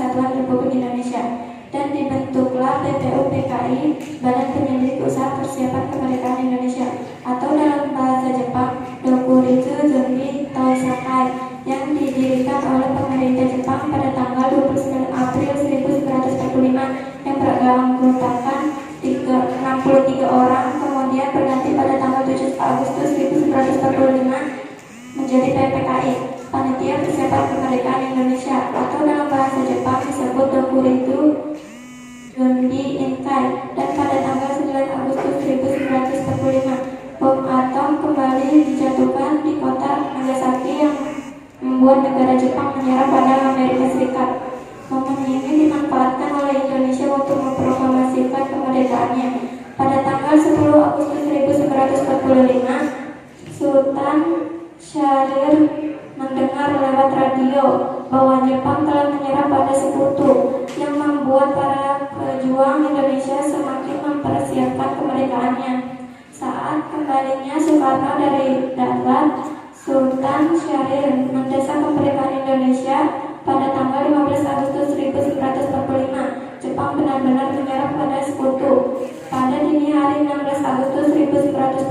Kesatuan Republik Indonesia, dan dibentuklah BPUPKI, Badan Penyelidik Usaha Persiapan Kemerdekaan Indonesia, atau dalam bahasa Jepang Dokuritsu Junbi Toisakai, yang didirikan oleh pemerintah Jepang pada tanggal 29 April 1945 yang beranggotakan 63 orang, kemudian berganti pada tanggal 7 Agustus 1945 menjadi PPKI, Panitia Persiapan Kemerdekaan Indonesia, atau dalam bahasa Jepang disebut Dokuritsu Junbi Inkai. Dan pada tanggal 9 Agustus 1945 bom atom kembali dijatuhkan di kota Nagasaki yang membuat negara Jepang menyerah pada Amerika Serikat. Momen ini dimanfaatkan oleh Indonesia untuk memproklamasikan kemerdekaannya. Pada tanggal 10 Agustus 1945, Sultan Syahrir mendengar lewat radio bahwa Jepang telah menyerah pada Sekutu, yang membuat para pejuang Indonesia semakin mempersiapkan kemerdekaannya. Saat kembalinya Soekarno dari darat, Sultan Syahrir mendesak kemerdekaan Indonesia. Pada tanggal 15 Agustus 1945, Jepang benar-benar menyerah pada Sekutu. Pada dini hari 16 Agustus 1945,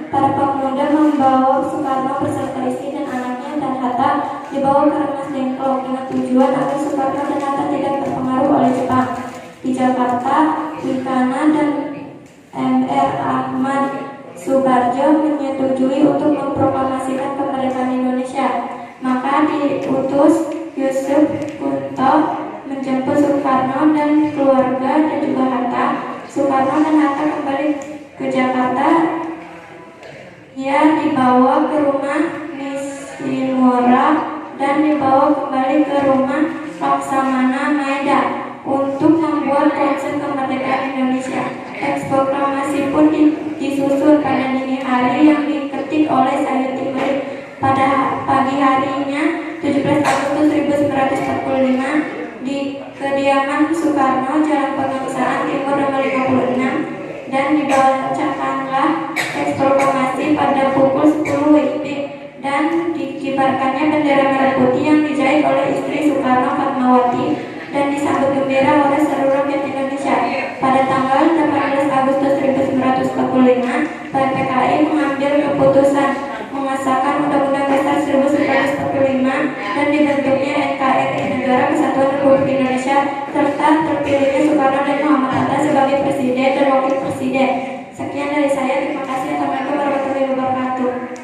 para pemuda membawa Soekarno beserta istri dan anaknya dan Hatta dibawa ke Rengas Dengklok dengan tujuan agar Soekarno dan Hatta tidak terpengaruh oleh Jepang. Di Jakarta, Wikana dan M.R. Ahmad Subarjo menyetujui untuk memproklamasikan kemerdekaan Indonesia. Maka diutus Yusuf Kunto menjemput Soekarno dan keluarga dan juga Hatta. Soekarno dan Hatta kembali ke Jakarta. Ia dibawa ke rumah Nishimura dan dibawa kembali ke rumah Laksamana Maeda untuk membuat konsep kemerdekaan Indonesia. Teks proklamasi pun disusun pada dini hari yang diketik oleh Sayuti Malik. Pada pagi harinya 17 Agustus 1945 di kediaman Soekarno, Jalan Pengeksaan Timur nomor 56, dan dibacakanlah teks proklamasi pada pukul 10 WIB dan dikibarkannya bendera merah putih yang dijahit oleh istri Soekarno, Fatmawati, dan disambut gembira oleh seluruh rakyat Indonesia. Pada tanggal 18 Agustus 1945, PPKI mengambil keputusan mengesahkan Undang-Undang Dasar 1945 dan dibentuknya NKRI, Negara Kesatuan Republik Indonesia, serta terpilihnya Soekarno dan Muhammad Hatta sebagai Presiden dan Wakil Presiden. Sekian dari saya, terima kasih. Assalamualaikum warahmatullahi wabarakatuh.